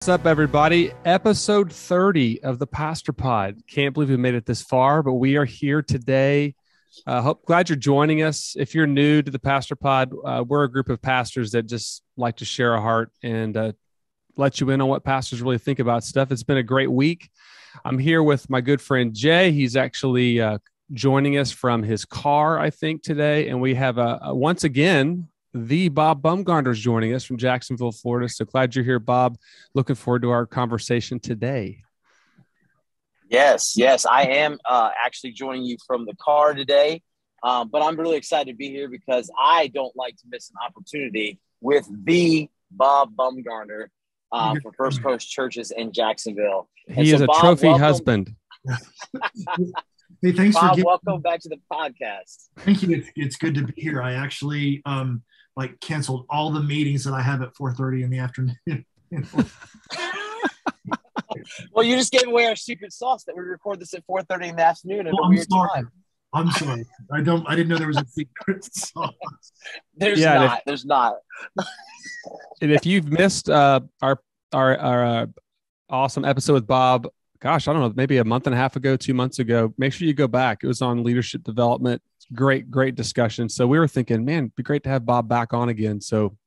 What's up, everybody? Episode 30 of the Pastor Pod. Can't believe we made it this far, but we are here today. Glad you're joining us. If you're new to the Pastor Pod, we're a group of pastors that just like to share a heart and let you in on what pastors really think about stuff. It's been a great week. I'm here with my good friend Jay. He's actually joining us from his car, I think, today. And we have once again, the Bob Bumgarner is joining us from Jacksonville, Florida. So glad you're here, Bob. Looking forward to our conversation today. Yes, I am actually joining you from the car today. But I'm really excited to be here because I don't like to miss an opportunity with the Bob Bumgarner for First Coast Churches in Jacksonville. He is a Bob, trophy welcome. husband. Hey, thanks Bob, for welcome back to the podcast. Thank you. It's good to be here. I actually canceled all the meetings that I have at 4:30 in the afternoon. Well, you just gave away our secret sauce that we record this at 4:30 in the afternoon at a weird time. I'm sorry. I didn't know there was a secret sauce. There's not. And if you've missed our awesome episode with Bob, gosh, I don't know, maybe a month and a half ago, 2 months ago, make sure you go back. It was on leadership development. Great discussion. So we were thinking, man, it'd be great to have Bob back on again. So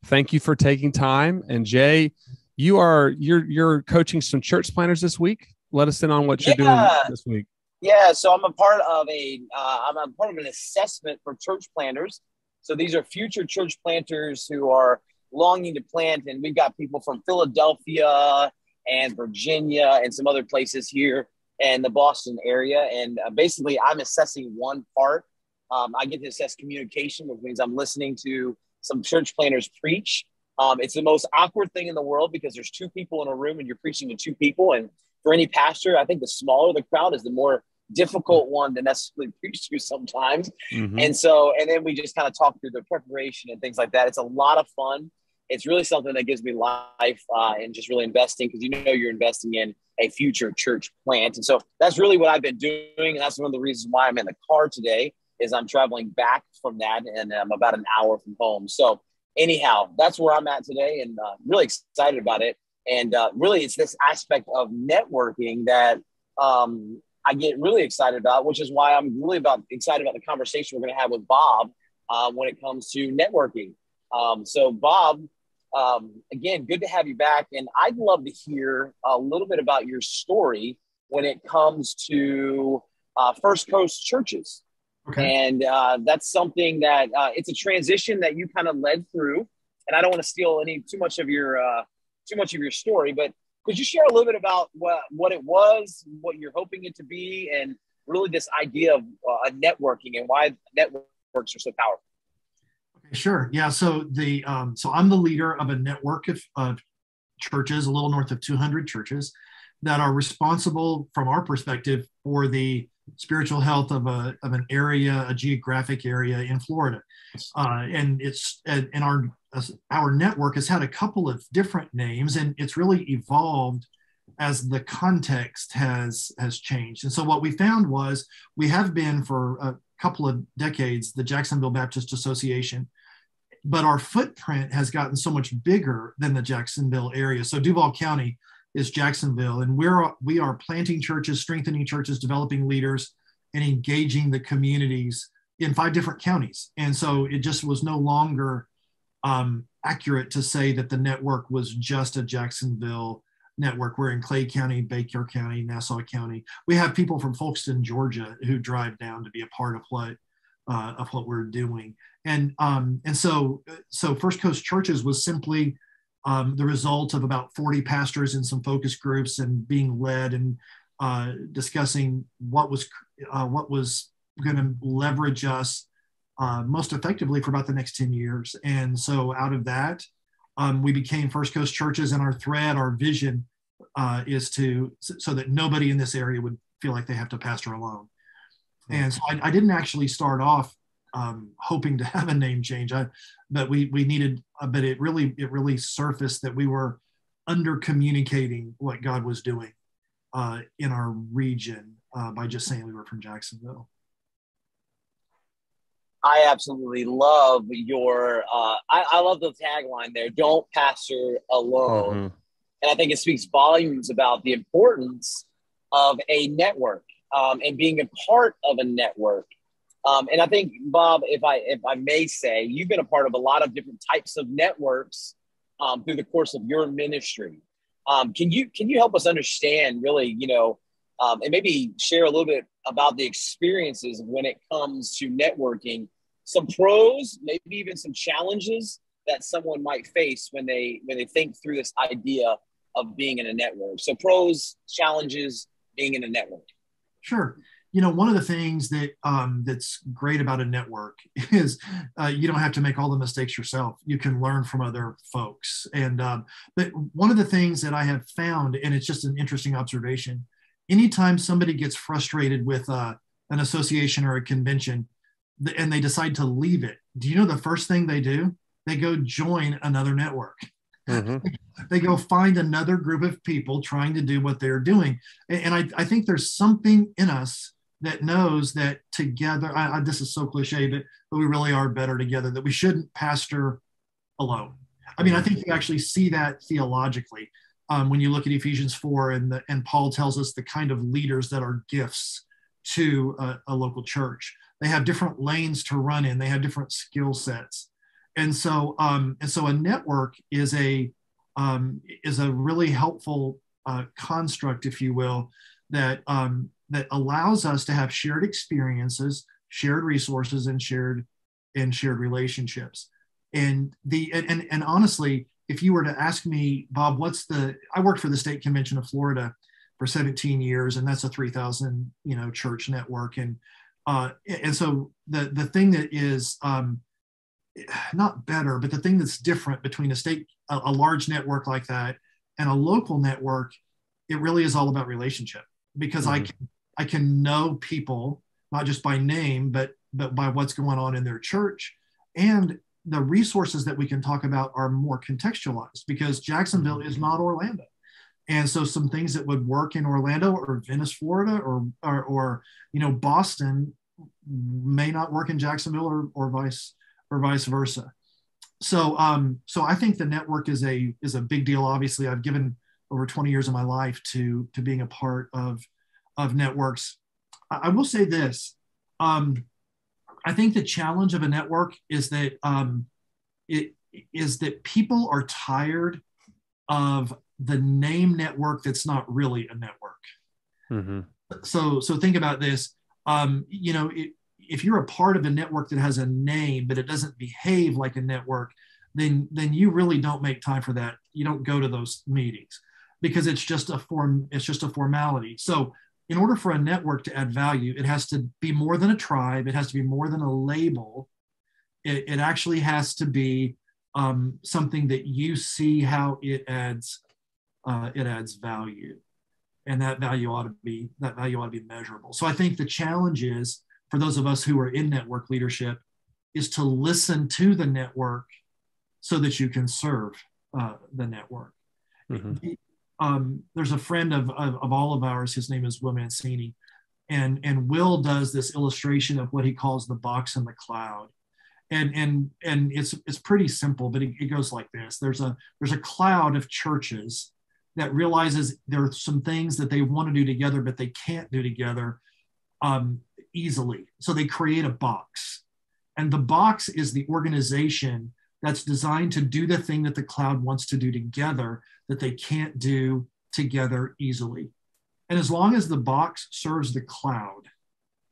thank you for taking time. And Jay, you're coaching some church planners this week. Let us in on what you're doing this week. Yeah, so I'm a part of an assessment for church planters. So these are future church planters who are longing to plant, and we've got people from Philadelphia and Virginia and some other places here in the Boston area. And basically, I'm assessing one part. I get to assess communication, which means I'm listening to some church planners preach. It's the most awkward thing in the world because there's two people in a room and you're preaching to two people. And for any pastor, I think the smaller the crowd is the more difficult one to necessarily preach to sometimes. Mm-hmm. And then we just kind of talk through the preparation and things like that. It's a lot of fun. It's really something that gives me life and just really investing because you're investing in a future church plant. And so that's really what I've been doing. And that's one of the reasons why I'm in the car today is I'm traveling back from that and I'm about an hour from home. So anyhow, that's where I'm at today and really excited about it. And really it's this aspect of networking that I get really excited about, which is why I'm really excited about the conversation we're going to have with Bob when it comes to networking. So Bob, again, good to have you back. And I'd love to hear a little bit about your story when it comes to First Coast Churches. Okay. And that's something that it's a transition that you kind of led through. And I don't want to steal too much of your story, but could you share a little bit about what it was, what you're hoping it to be, and really this idea of networking and why networks are so powerful? Sure. Yeah. So I'm the leader of a network of churches, a little north of 200 churches that are responsible from our perspective for the spiritual health of an area, a geographic area in Florida. And our network has had a couple of different names and it's really evolved as the context has changed. And so what we found was we have been for a couple of decades, the Jacksonville Baptist Association, but our footprint has gotten so much bigger than the Jacksonville area. So Duval County is Jacksonville, and we are planting churches, strengthening churches, developing leaders, and engaging the communities in 5 different counties. And so it just was no longer accurate to say that the network was just a Jacksonville network. We're in Clay County, Baker County, Nassau County. We have people from Folkston, Georgia, who drive down to be a part of what we're doing. And so First Coast Churches was simply the result of about 40 pastors in some focus groups and being led and discussing what was going to leverage us most effectively for about the next 10 years. And so out of that, we became First Coast Churches, and our vision is so that nobody in this area would feel like they have to pastor alone. And so I didn't actually start off hoping to have a name change, but we needed, but it really surfaced that we were under communicating what God was doing in our region by just saying we were from Jacksonville. I absolutely love your, I love the tagline there. Don't pastor alone. And I think it speaks volumes about the importance of a network, and being a part of a network. And I think, Bob, if I may say, you've been a part of a lot of different types of networks through the course of your ministry. Can you help us understand really, and maybe share a little bit about the experiences when it comes to networking, some pros, maybe even some challenges that someone might face when they think through this idea of being in a network. So pros, challenges, being in a network. Sure. One of the things that that's great about a network is you don't have to make all the mistakes yourself. You can learn from other folks. And but one of the things that I have found, and it's just an interesting observation, anytime somebody gets frustrated with an association or a convention and they decide to leave it, do you know the first thing they do? They go join another network. Mm-hmm. They go find another group of people trying to do what they're doing. And I think there's something in us that knows that together, this is so cliche, but we really are better together, that we shouldn't pastor alone. I mean, I think you actually see that theologically when you look at Ephesians 4 and Paul tells us the kind of leaders that are gifts to a local church. They have different lanes to run in. They have different skill sets. And so a network is a really helpful construct, if you will, that allows us to have shared experiences, shared resources, and shared relationships. And honestly, if you were to ask me, Bob, I worked for the State Convention of Florida for 17 years, and that's a 3,000 church network, and so the thing that is not better, but the thing that's different between a large network like that and a local network, it really is all about relationship, because I can know people not just by name, but by what's going on in their church, and the resources that we can talk about are more contextualized, because Jacksonville is not Orlando. And so some things that would work in Orlando or Venice, Florida, or Boston may not work in Jacksonville or vice versa. So I think the network is a big deal. Obviously, I've given over 20 years of my life to being a part of networks. I will say this. I think the challenge of a network is that people are tired of the name network that's not really a network. Mm-hmm. So think about this. If you're a part of a network that has a name, but it doesn't behave like a network, then you really don't make time for that. You don't go to those meetings because it's just a formality. So in order for a network to add value, it has to be more than a tribe. It has to be more than a label. It actually has to be something that you see how it adds value, and that value ought to be measurable. So I think the challenge is, for those of us who are in network leadership, is to listen to the network so that you can serve the network. Mm-hmm. There's a friend of all of ours, his name is Will Mancini, and Will does this illustration of what he calls the box and the cloud. And it's pretty simple, but it goes like this. There's a cloud of churches that realizes there are some things that they want to do together, but they can't do together easily. So they create a box. And the box is the organization that's designed to do the thing that the cloud wants to do together that they can't do together easily. And as long as the box serves the cloud,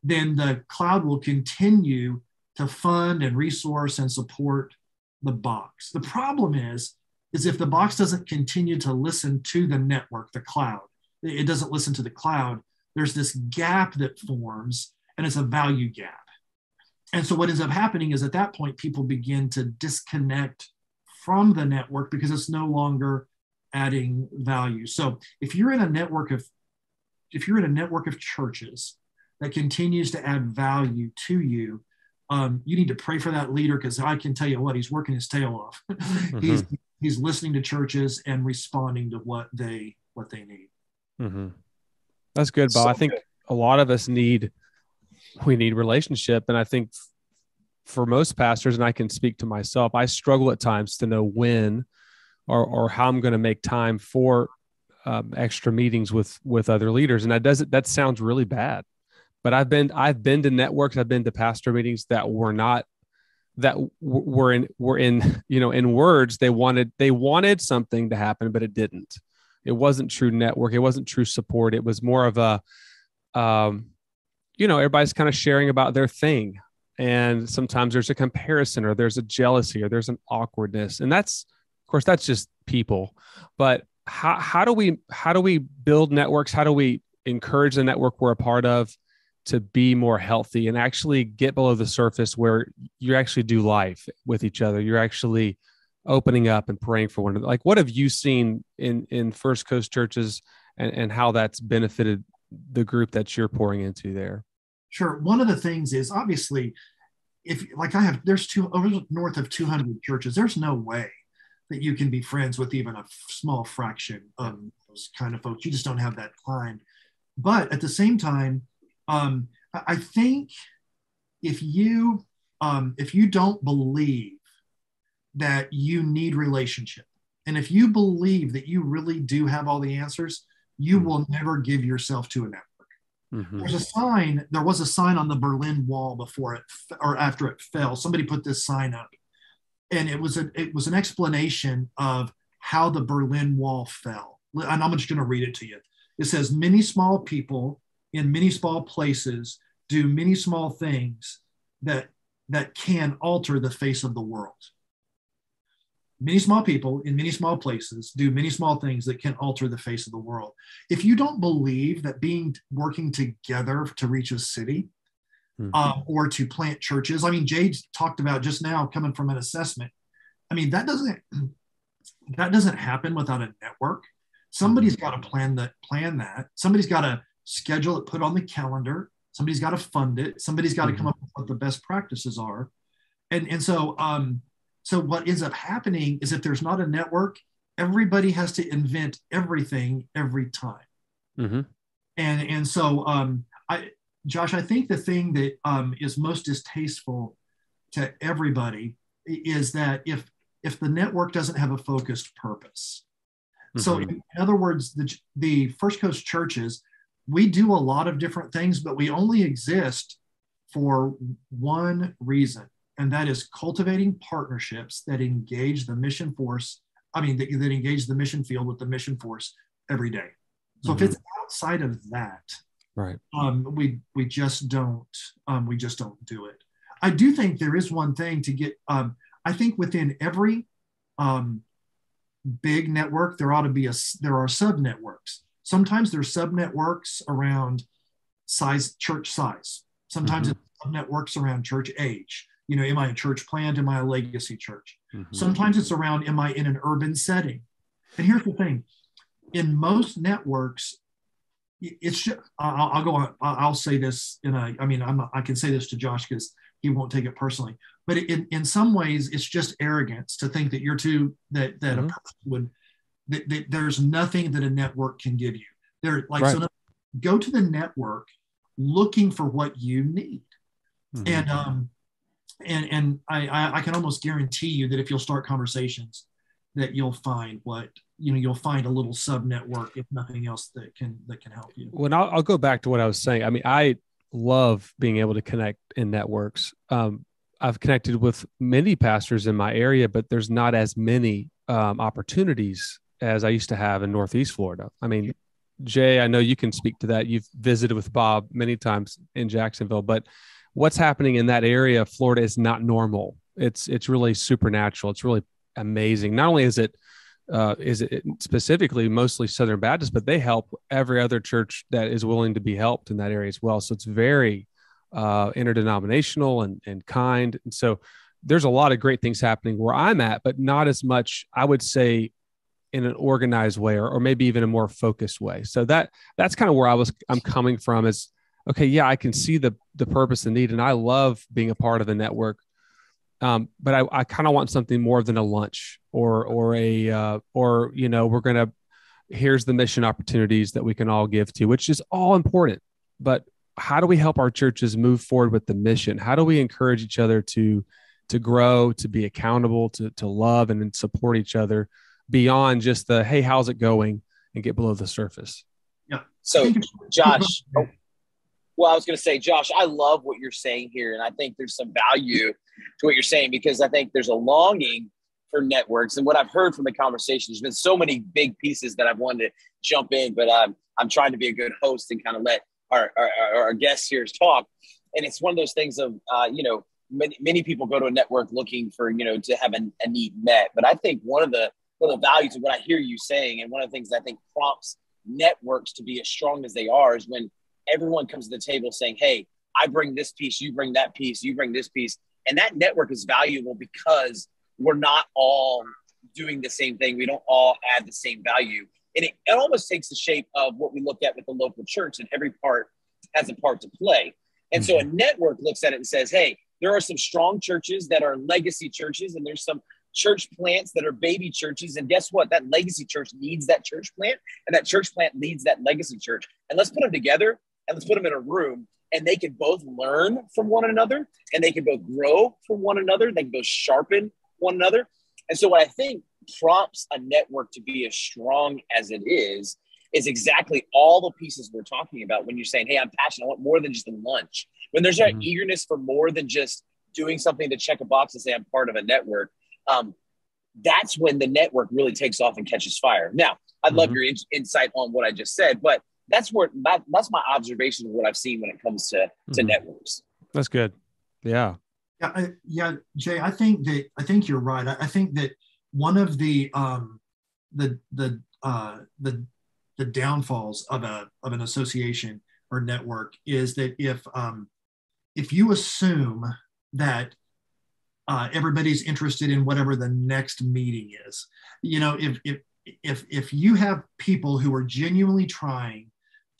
then the cloud will continue to fund and resource and support the box. The problem is if the box doesn't continue to listen to the network, the cloud, it doesn't listen to the cloud, there's this gap that forms, and it's a value gap. And so what ends up happening is at that point, people begin to disconnect from the network because it's no longer adding value. So if you're in a network of churches that continues to add value to you, you need to pray for that leader, because I can tell you what, he's working his tail off. Mm-hmm. He's listening to churches and responding to what they need. Mm-hmm. That's good, Bob. So I think a lot of us need relationship. And I think for most pastors, and I can speak to myself, I struggle at times to know when or how I'm going to make time for extra meetings with other leaders. And that sounds really bad, but I've been to networks, I've been to pastor meetings that were not, that were in, in words, they wanted something to happen, but it didn't. It wasn't true network. It wasn't true support. It was more of a, everybody's kind of sharing about their thing. And sometimes there's a comparison, or there's a jealousy, or there's an awkwardness. And that's, of course, that's just people. But how do we build networks? How do we encourage the network we're a part of to be more healthy and actually get below the surface, where you actually do life with each other? You're actually opening up and praying for one another. Like, what have you seen in First Coast churches, and how that's benefited the group that you're pouring into there? Sure. One of the things is, obviously, there's north of 200 churches. There's no way that you can be friends with even a small fraction of those kind of folks. You just don't have that time. But at the same time, I think if you don't believe that you need relationship, and if you believe that you really do have all the answers, you will never give yourself to a network. Mm-hmm. There was a sign on the Berlin Wall before or after it fell. Somebody put this sign up, and it was an explanation of how the Berlin Wall fell. And I'm just going to read it to you. It says, many small people in many small places do many small things that can alter the face of the world. Many small people in many small places do many small things that can alter the face of the world. If you don't believe that working together to reach a city, or to plant churches, I mean, Jade talked about just now coming from an assessment. I mean, that doesn't happen without a network. Somebody's got to plan that. Somebody's got to schedule it, put on the calendar. Somebody's got to fund it. Somebody's got to come up with what the best practices are. And so what ends up happening is, if there's not a network, everybody has to invent everything every time. Mm-hmm. And so Josh, I think the thing that is most distasteful to everybody is that if the network doesn't have a focused purpose. Mm-hmm. So in other words, the First Coast churches, we do a lot of different things, but we only exist for one reason, and that is cultivating partnerships that engage the mission force. I mean, that engage the mission field with the mission force every day. So if it's outside of that, right, we just don't do it. I do think there is one thing to get. I think within every big network, there are sub networks. Sometimes there's sub networks around church size. Sometimes it's sub networks around church age. Am I a church plant? Am I a legacy church? Mm-hmm. Sometimes it's around, am I in an urban setting? And here's the thing: in most networks, it's just, I'll go on. I'll say this I can say this to Josh because he won't take it personally. But in some ways, it's just arrogance to think that you're that a person would, that there's nothing that a network can give you. So go to the network looking for what you need. Mm-hmm. And I can almost guarantee you that if you'll start conversations, that you'll find you'll find a little sub network, if nothing else, that can help you. Well, I'll go back to what I was saying. I mean, I love being able to connect in networks. I've connected with many pastors in my area, but there's not as many opportunities as I used to have in Northeast Florida. I mean, Jay, I know you can speak to that. You've visited with Bob many times in Jacksonville, but what's happening in that area of Florida is not normal. It's really supernatural. It's really amazing. Not only is it specifically mostly Southern Baptist, but they help every other church that is willing to be helped in that area as well. So it's very interdenominational and kind. And so there's a lot of great things happening where I'm at, but not as much, I would say, in an organized way, or maybe even a more focused way. So that's kind of where I'm coming from is, okay, yeah, I can see the purpose and need, and I love being a part of the network. But I kind of want something more than a lunch or we're going to, here's the mission opportunities that we can all give to, which is all important. But how do we help our churches move forward with the mission? How do we encourage each other to grow, to be accountable, to love and support each other? beyond just the, hey, how's it going, and get below the surface. Yeah. So, Josh, well, I was going to say, Josh, I love what you're saying here. And I think there's some value to what you're saying, because I think there's a longing for networks. And what I've heard from the conversation, there's been so many big pieces that I've wanted to jump in, but I'm trying to be a good host and kind of let our guests here talk. And it's one of those things of, many people go to a network looking for, to have a need met. But I think one of the values of what I hear you saying, and one of the things I think prompts networks to be as strong as they are, is when everyone comes to the table saying, hey, I bring this piece, you bring that piece, you bring this piece. And that network is valuable because we're not all doing the same thing. We don't all add the same value. And it almost takes the shape of what we look at with the local church, and every part has a part to play. And so a network looks at it and says, hey, there are some strong churches that are legacy churches, and there's some church plants that are baby churches. And guess what? That legacy church needs that church plant, and that church plant needs that legacy church. And let's put them together, and let's put them in a room, and they can both learn from one another, and they can both grow from one another. They can both sharpen one another. And so what I think prompts a network to be as strong as it is exactly all the pieces we're talking about. When you're saying, hey, I'm passionate, I want more than just a lunch. When there's that eagerness for more than just doing something to check a box and say I'm part of a network, that's when the network really takes off and catches fire. Now, I'd love your insight on what I just said, but that's my observation of what I've seen when it comes to networks. That's good. Yeah. Yeah, Jay, I think you're right. I think that one of the downfalls of an association or network is that if you assume that everybody's interested in whatever the next meeting is, if you have people who are genuinely trying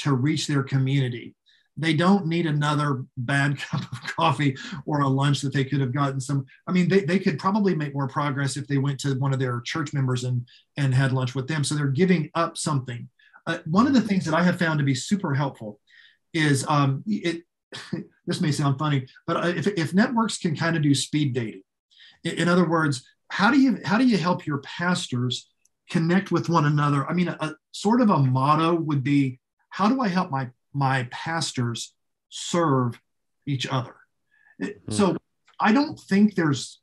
to reach their community, they don't need another bad cup of coffee or a lunch that they could have gotten they could probably make more progress if they went to one of their church members and had lunch with them. So they're giving up something. One of the things that I have found to be super helpful is this may sound funny, but if networks can kind of do speed dating, in other words, how do you help your pastors connect with one another? I mean, a sort of a motto would be, how do I help my pastors serve each other? So I don't think there's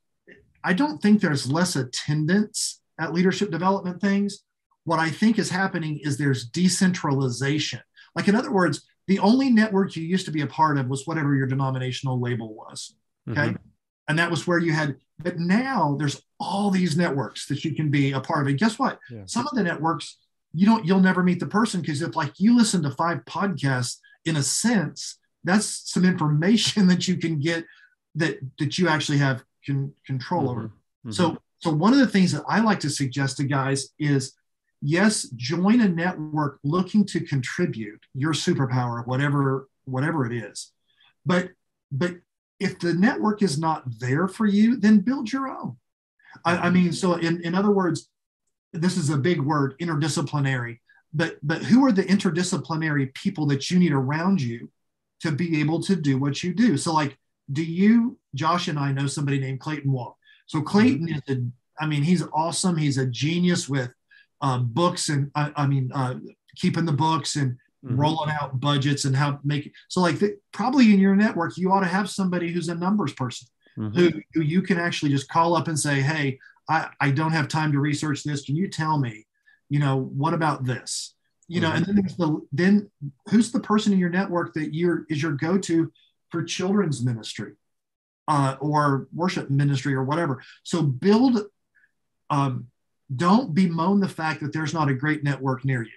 less attendance at leadership development things. What I think is happening is there's decentralization. Like, in other words, the only network you used to be a part of was whatever your denominational label was. Okay. And that was where you had, but now there's all these networks that you can be a part of. And guess what? Yeah. Some of the networks, you'll never meet the person, because if you listen to 5 podcasts, in a sense, that's some information that you can get that you actually have control over. So one of the things that I like to suggest to guys is, yes, join a network looking to contribute your superpower, whatever it is. But if the network is not there for you, then build your own. I mean, so in other words, this is a big word, interdisciplinary, but who are the interdisciplinary people that you need around you to be able to do what you do? So like, Josh and I know somebody named Clayton Wall. So Clayton he's awesome. He's a genius with books and keeping the books and rolling out budgets and how to make it. So like probably in your network, you ought to have somebody who's a numbers person who you can actually just call up and say, hey, I don't have time to research this. Can you tell me, what about this? And then who's the person in your network that is your go-to for children's ministry or worship ministry or whatever. So build, don't bemoan the fact that there's not a great network near you.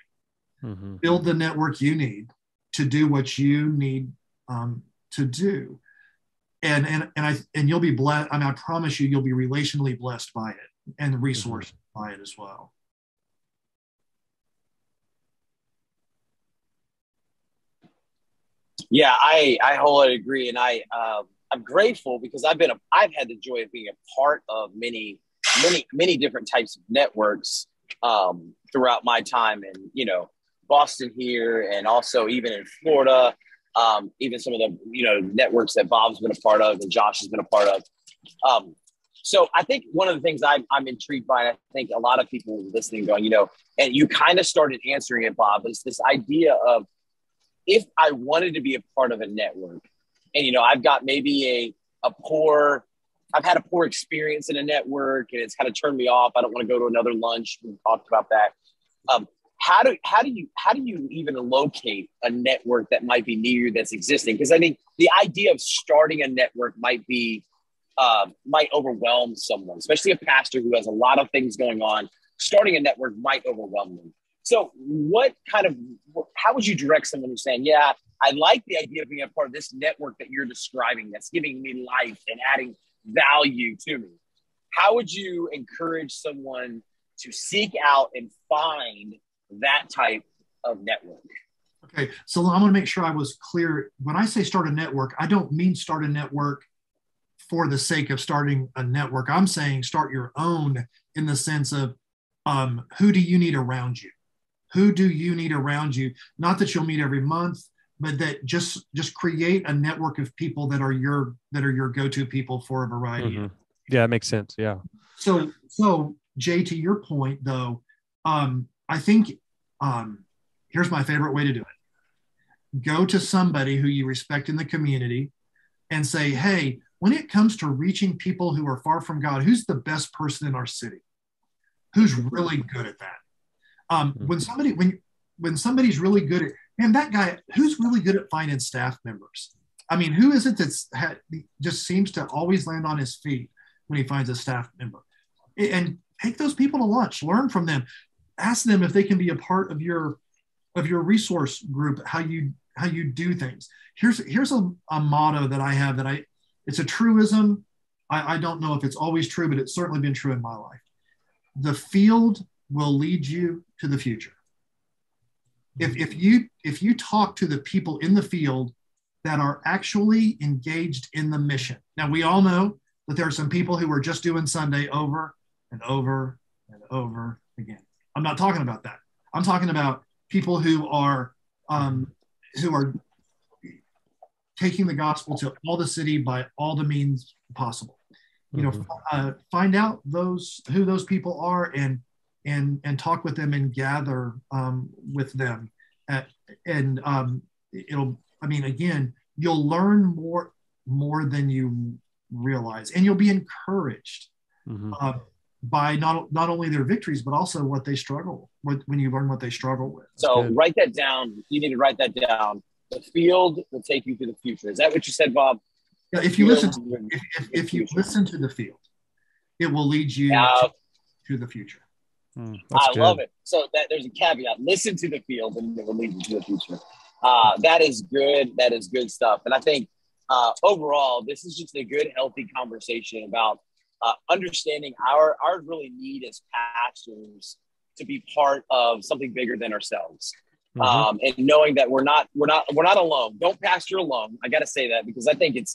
Build the network you need to do what you need to do. And you'll be blessed. I promise you'll be relationally blessed by it and resourced by it as well. Yeah, I wholly agree, and I'm grateful because I've had the joy of being a part of many different types of networks throughout my time in Boston here, and also even in Florida. Even some of the networks that Bob's been a part of and Josh has been a part of. So I think one of the things I'm intrigued by, and I think a lot of people listening going, and you kind of started answering it, Bob, is this idea of if I wanted to be a part of a network and, I've got maybe I've had a poor experience in a network and it's kind of turned me off. I don't want to go to another lunch. We talked about that. How do you even locate a network that might be near you that's existing? Because I think the idea of starting a network might overwhelm someone, especially a pastor who has a lot of things going on. Starting a network might overwhelm them. So how would you direct someone who's saying, yeah, I like the idea of being a part of this network that you're describing that's giving me life and adding value to me? How would you encourage someone to seek out and find that type of network? Okay, so I want to make sure I was clear. When I say start a network, I don't mean start a network for the sake of starting a network. I'm saying start your own in the sense of who do you need around you? Who do you need around you? Not that you'll meet every month, but that just create a network of people that are your go-to people for a variety. Mm-hmm. Yeah, it makes sense. Yeah. So Jay, to your point though, I think here's my favorite way to do it. Go to somebody who you respect in the community and say, hey, when it comes to reaching people who are far from God, who's the best person in our city? Who's really good at that? When somebody's really good at, man, that guy, who's really good at finding staff members? I mean, who is it just seems to always land on his feet when he finds a staff member? And take those people to lunch, learn from them, ask them if they can be a part of your resource group, how you do things. Here's a motto that I have it's a truism. I don't know if it's always true, but it's certainly been true in my life. The field will lead you to the future. If you talk to the people in the field that are actually engaged in the mission. Now, we all know that there are some people who are just doing Sunday over and over and over again. I'm not talking about that. I'm talking about people who are taking the gospel to all the city by all the means possible. Find out who those people are and talk with them and gather with them. You'll learn more than you realize, and you'll be encouraged by not only their victories, but also what they struggle with when you learn what they struggle with. So write that down. You need to write that down. The field will take you to the future. Is that what you said, Bob? Yeah, if you listen to the field, it will lead you to the future. I love it. So there's a caveat. Listen to the field and it will lead you to the future. That is good. That is good stuff. And I think overall, this is just a good, healthy conversation about understanding our really need as pastors to be part of something bigger than ourselves. And knowing that we're not alone. Don't pastor alone. I got to say that because I think it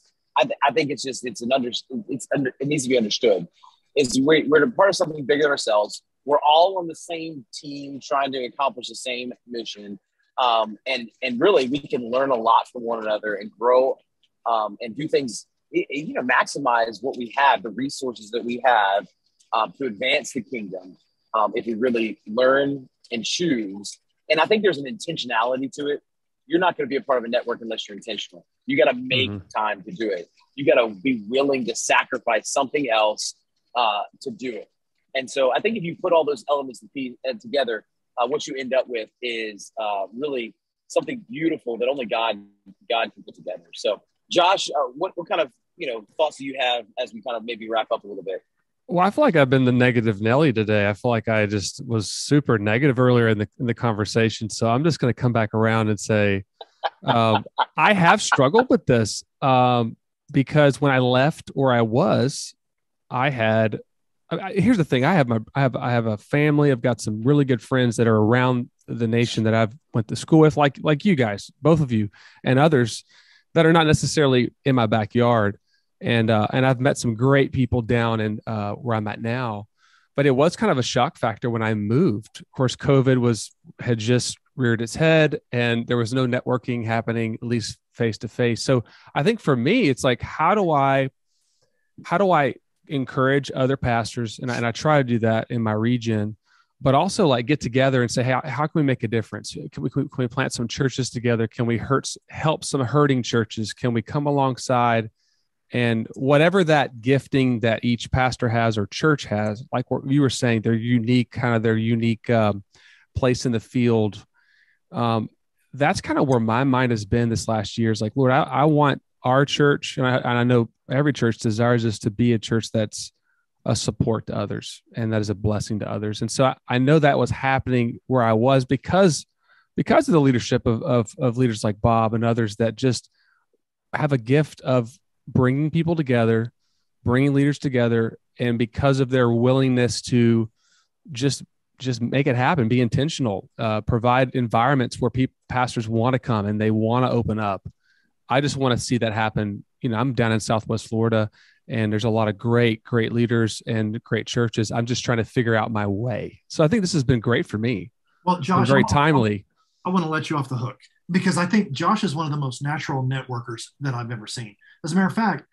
needs to be understood. We're a part of something bigger than ourselves. We're all on the same team trying to accomplish the same mission. And really we can learn a lot from one another and grow and do things, maximize what we have, the resources that we have to advance the kingdom. If we really learn and choose. And I think there's an intentionality to it. You're not going to be a part of a network unless you're intentional. You got to make time to do it. You got to be willing to sacrifice something else to do it. And so I think if you put all those elements together, what you end up with is really something beautiful that only God can put together. So Josh, what kind of thoughts do you have as we kind of maybe wrap up a little bit? Well, I feel like I've been the negative Nelly today. I feel like I just was super negative earlier in the conversation. So I'm just going to come back around and say, I have struggled with this because when I left where I was, here's the thing. I have a family. I've got some really good friends that are around the nation that I've went to school with, like you guys, both of you and others that are not necessarily in my backyard. And I've met some great people down in where I'm at now, but it was kind of a shock factor when I moved. Of course, COVID had just reared its head and there was no networking happening, at least face to face. So I think for me, it's like, how do I encourage other pastors, and I try to do that in my region, but also like get together and say, hey, how can we make a difference? Can we plant some churches together? Can we help some hurting churches? Can we come alongside? And whatever that gifting that each pastor has or church has, like what you were saying, their unique place in the field. That's kind of where my mind has been this last year. Is like, Lord, I want our church, and I know every church desires us to be a church that's a support to others and that is a blessing to others. And so I know that was happening where I was because of the leadership of leaders like Bob and others that just have a gift of bringing people together, bringing leaders together, and because of their willingness to just make it happen, be intentional, provide environments where pastors want to come and they want to open up. I just want to see that happen. I'm down in Southwest Florida, and there's a lot of great leaders and great churches. I'm just trying to figure out my way. So I think this has been great for me. Well, Josh, very timely. I want to let you off the hook because I think Josh is one of the most natural networkers that I've ever seen. As a matter of fact,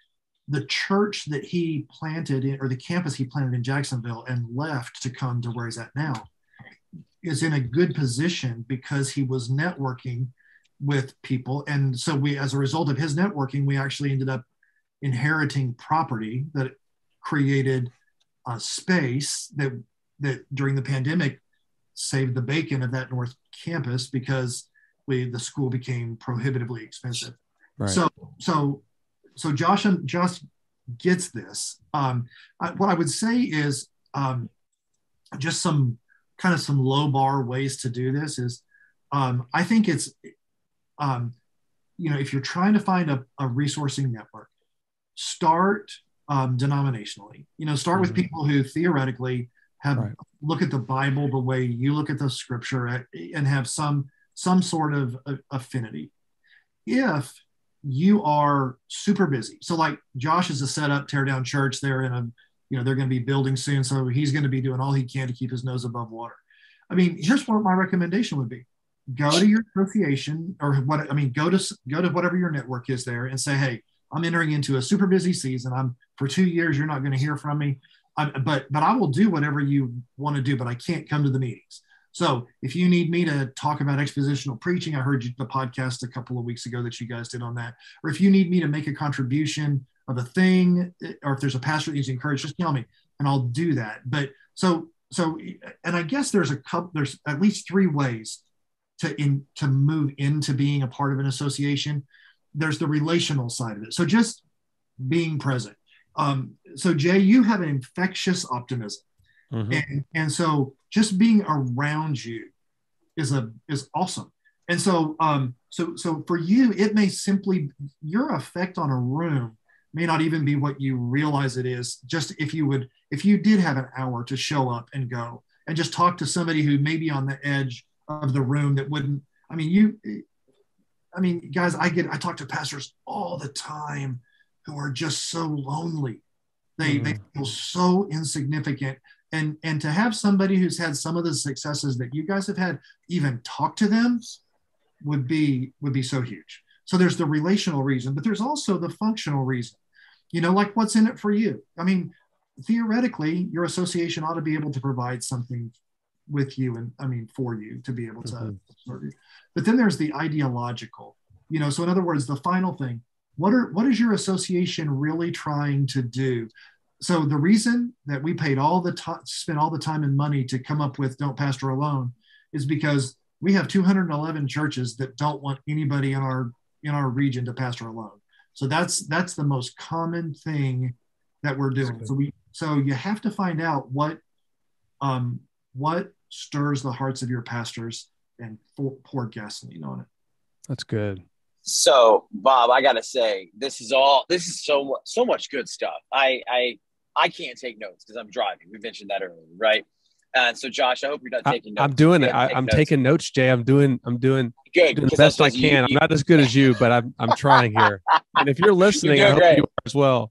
the church that he planted in, or the campus he planted in Jacksonville and left to come to where he's at now, is in a good position because he was networking with people. And so as a result of his networking, we actually ended up inheriting property that created a space that during the pandemic saved the bacon of that North campus because the school became prohibitively expensive. Right. So Josh gets this. What I would say is just some low bar ways to do this is I think it's if you're trying to find a resourcing network, start denominationally. Start with people who theoretically have look at the Bible the way you look at the Scripture and have some sort of affinity. If you are super busy, so like Josh is a set up, tear down church. They're in they're going to be building soon, so he's going to be doing all he can to keep his nose above water. I mean, here's what my recommendation would be: go to your association go to whatever your network is there and say, hey, I'm entering into a super busy season. For 2 years, you're not going to hear from me. But I will do whatever you want to do, but I can't come to the meetings. So if you need me to talk about expositional preaching, I heard the podcast a couple of weeks ago that you guys did on that. Or if you need me to make a contribution of a thing, or if there's a pastor that needs encouraged, just tell me and I'll do that. But so, and I guess there's at least 3 ways to move into being a part of an association. There's the relational side of it. So just being present. So Jay, you have an infectious optimism. Mm-hmm. And so just being around you is awesome. And so, so for you, it may simply, your effect on a room may not even be what you realize it is. Just if you did have an hour to show up and go and just talk to somebody who may be on the edge of the room that wouldn't, guys, I talk to pastors all the time who are just so lonely. They feel so insignificant. And to have somebody who's had some of the successes that you guys have had even talk to them would be so huge. So there's the relational reason, but there's also the functional reason, like what's in it for you. I mean, theoretically, your association ought to be able to provide something with you and for you to be able to serve you. But then there's the ideological, so in other words, the final thing, what is your association really trying to do? So the reason that we spent all the time and money to come up with Don't Pastor Alone is because we have 211 churches that don't want anybody in our region to pastor alone. So that's the most common thing that we're doing. So you have to find out what stirs the hearts of your pastors and pour gasoline on it. That's good. So Bob, I gotta say, this is so much good stuff. I can't take notes because I'm driving. We mentioned that earlier, right? And so Josh, I hope you're not taking notes. I'm doing it. I'm taking notes, Jay. I'm doing good, the best I can. I'm not as good as you, but I'm trying here. And if you're listening, I hope you are as well.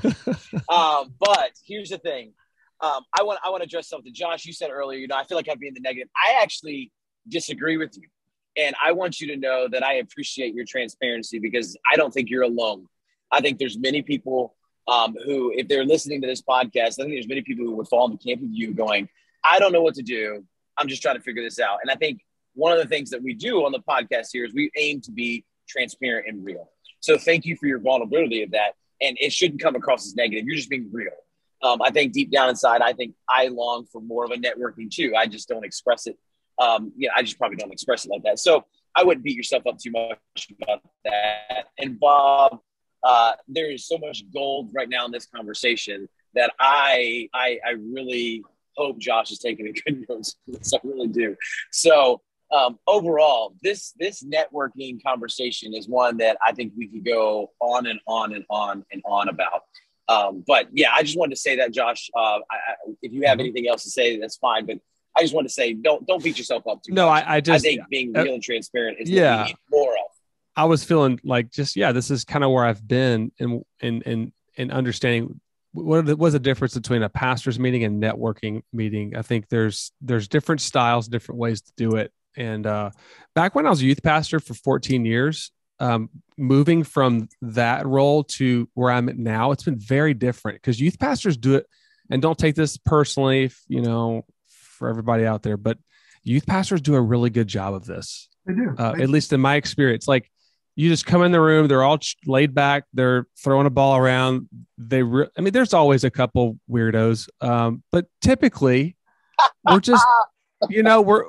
But here's the thing. I want to address something. Josh, you said earlier, I feel like I'm being the negative. I actually disagree with you. And I want you to know that I appreciate your transparency because I don't think you're alone. I think there's many people who, if they're listening to this podcast, I think there's many people who would fall in the camp of you going, I don't know what to do. I'm just trying to figure this out. And I think one of the things that we do on the podcast here is we aim to be transparent and real. So thank you for your vulnerability of that. And it shouldn't come across as negative. You're just being real. I think deep down inside, I think I long for more of a networking too. I just don't express it. I just probably don't express it like that. So I wouldn't beat yourself up too much about that. And Bob, there is so much gold right now in this conversation that I really hope Josh is taking a good notes. I really do. So overall, this networking conversation is one that I think we could go on and on and on and on about. But yeah, I just wanted to say that, Josh. If you have anything else to say, that's fine. But I just want to say, don't beat yourself up too much. I think being real and transparent is what we need more of. I was feeling like this is kind of where I've been in understanding what was the difference between a pastor's meeting and networking meeting. I think there's different styles, different ways to do it. And back when I was a youth pastor for 14 years, moving from that role to where I'm at now, it's been very different because youth pastors do it, and don't take this personally, for everybody out there, but youth pastors do a really good job of this. They do. At least in my experience. Like, you just come in the room, they're all laid back, they're throwing a ball around. There's always a couple weirdos, but typically we're just, we're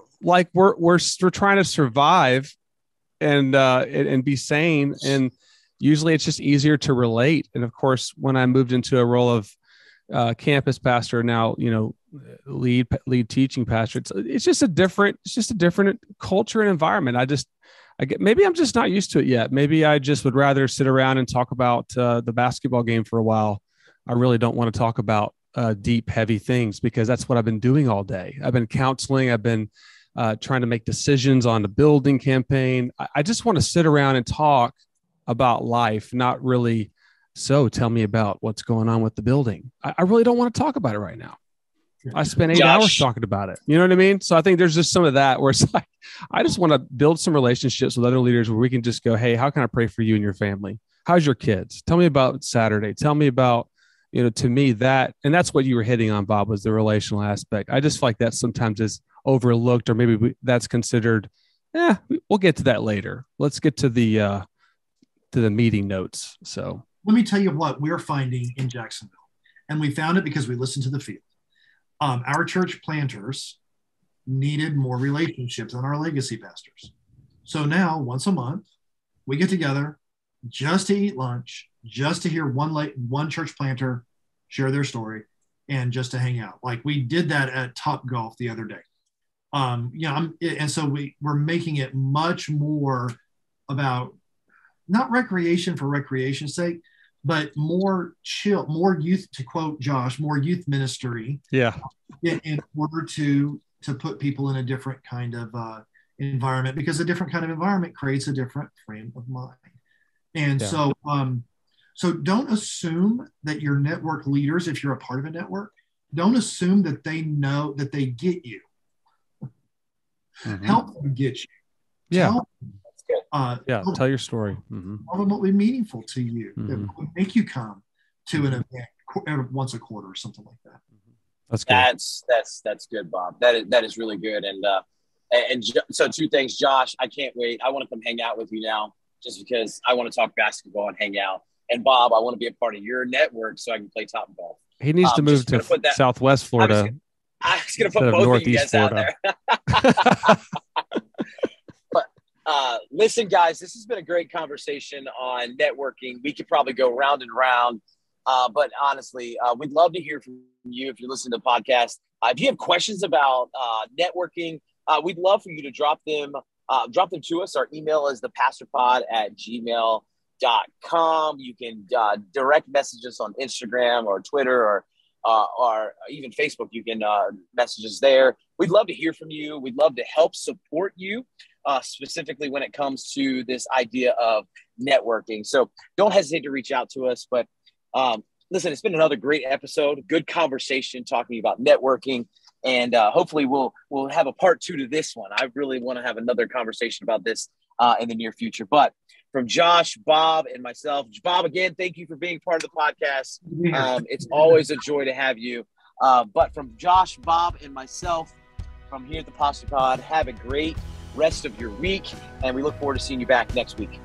trying to survive and be sane. And usually it's just easier to relate. And of course, when I moved into a role of campus pastor, now, lead teaching pastor, it's just a different culture and environment. Maybe I'm just not used to it yet. Maybe I just would rather sit around and talk about the basketball game for a while. I really don't want to talk about deep, heavy things because that's what I've been doing all day. I've been counseling. I've been trying to make decisions on the building campaign. I just want to sit around and talk about life, not really. So tell me about what's going on with the building. I really don't want to talk about it right now. I spent 8 hours talking about it. You know what I mean? So I think there's just some of that where it's like, I just want to build some relationships with other leaders where we can just go, hey, how can I pray for you and your family? How's your kids? Tell me about Saturday. Tell me about, to me that, and that's what you were hitting on, Bob, was the relational aspect. I just feel like that sometimes is overlooked, or maybe that's considered, we'll get to that later. Let's get to the meeting notes. So let me tell you what we're finding in Jacksonville. And we found it because we listened to the field. Our church planters needed more relationships than our legacy pastors. So now, once a month, we get together just to eat lunch, just to hear one church planter share their story, and just to hang out. Like we did that at Top Golf the other day. And so we're making it much more about not recreation for recreation's sake, but more chill, more youth, to quote Josh, more youth ministry. Yeah. In order to put people in a different kind of environment, because a different kind of environment creates a different frame of mind. And so don't assume that your network leaders, if you're a part of a network, don't assume that they know that they get you. Mm-hmm. Help them get you. Yeah. Tell your story. Mm-hmm. Tell them what will be meaningful to you. Mm-hmm. That will make you come to an event once a quarter or something like that. That's good. That's good, Bob. That is really good. And so 2 things, Josh. I can't wait. I want to come hang out with you now, just because I want to talk basketball and hang out. And Bob, I want to be a part of your network so I can play top golf. He needs to move to Southwest Florida. I was going to put both of you guys out there. Listen, guys, this has been a great conversation on networking. We could probably go round and round, but honestly, we'd love to hear from you if you're listening to the podcast. If you have questions about networking, we'd love for you to drop them to us. Our email is thepastorpod@gmail.com. You can direct message us on Instagram or Twitter or even Facebook. You can message us there. We'd love to hear from you. We'd love to help support you. Specifically when it comes to this idea of networking. So don't hesitate to reach out to us. But listen, it's been another great episode, good conversation talking about networking. And hopefully we'll have a part 2 to this one. I really want to have another conversation about this in the near future. But from Josh, Bob, and myself. Bob, again, thank you for being part of the podcast. It's always a joy to have you. But from Josh, Bob, and myself from here at the Pasta Pod, have a great rest of your week, and we look forward to seeing you back next week.